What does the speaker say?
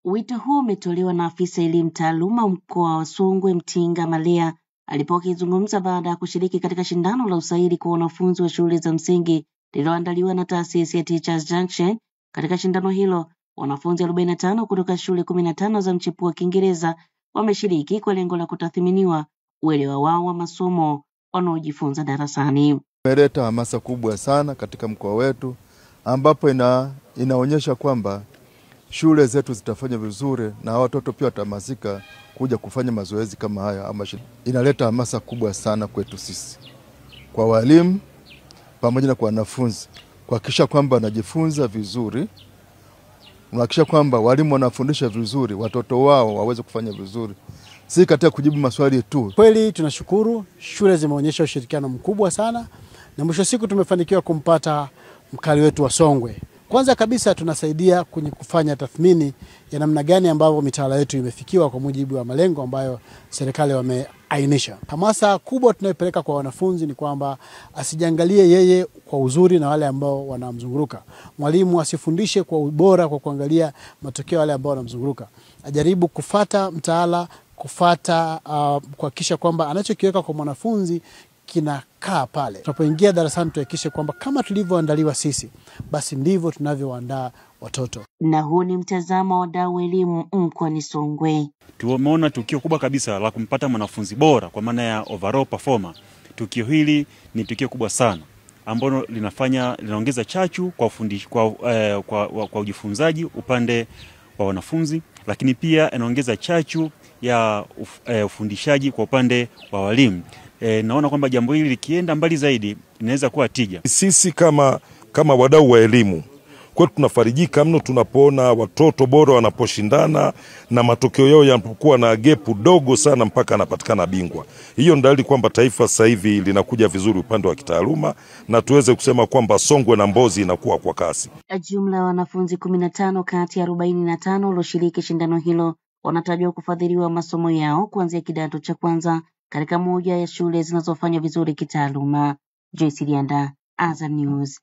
Wito huu umetolewa na afisa elimu taaluma mkoa wa Songwe Mtinga Malea alipokuwa akizungumza baada ya kushiriki katika shindano la usaili kwa wanafunzi wa shule za msingi lililoandaliwa na taasisi ya Teachers Junction. Katika shindano hilo, wanafunzi 45 kutoka shule 15 za mchepuo wa Kiingereza wameshiriki kwa lengo la kutathminiwa uelewa wao wa masomo wanaojifunza darasani. Imeleta hamasa kubwa sana katika mkoa wetu ambapo inaonyesha kwamba shule zetu zitafanya vizuri na watoto pia watahamasika kuja kufanya mazoezi kama haya. Inaleta hamasa kubwa sana kwetu sisi, kwa walimu pamoja na kwa wanafunzi, kuhakikisha kwamba wanajifunza vizuri, kuhakikisha kwamba walimu wanafundisha vizuri, watoto wao waweze kufanya vizuri, si katika kujibu maswali tu. Kweli tunashukuru, shule zimeonyesha ushirikiano mkubwa sana na mwisho siku tumefanikiwa kumpata mkali wetu wa Songwe. Kwanza kabisa tunasaidia kwenye kufanya tathmini ya namna gani ambavyo mitaala yetu imefikiwa kwa mujibu wa malengo ambayo serikali wameainisha. Hamasa kubwa tunayopeleka kwa wanafunzi ni kwamba asijiangalie yeye kwa uzuri na wale ambao wanamzunguruka. Mwalimu asifundishe kwa ubora kwa kuangalia matokeo wale ambao wanamzunguruka. Ajaribu kufuata mtaala, kuhakikisha kwamba anachokiweka kwa mwanafunzi kinakaa pale. Tunapoingia darasani tuhakikishe kwamba kama tulivyoandaliwa sisi, basi ndivyo tunavyoandaa watoto. Na huu ni mtazamo wa wadau wa elimu mkoani Songwe. Tumeona tukio kubwa kabisa la kumpata mwanafunzi bora kwa maana ya overall performer. Tukio hili ni tukio kubwa sana ambalo linaongeza chachu kwa ujifunzaji upande wa wanafunzi, lakini pia inaongeza chachu ya ufundishaji kwa upande wa walimu. Naona kwamba jambo hili likienda mbali zaidi inaweza kuwa tija. Sisi kama wadau wa elimu kwetu tunafarijika mno tunapoona watoto bora wanaposhindana na matokeo yao yanapokuwa na gepu dogo sana mpaka anapatikana bingwa. Hiyo ndio dalili kwamba taifa sasa hivi linakuja vizuri upande wa kitaaluma na tuweze kusema kwamba Songwe na Mbozi inakuwa kwa kasi. Jumla ya wanafunzi 15 kati ya 45 walioshiriki shindano hilo wanatajwa kufadhiliwa masomo yao kuanzia kidato cha kwanza katika moja ya shule zinazofanya vizuri kitaaluma. Joyce Lianda, Azam News.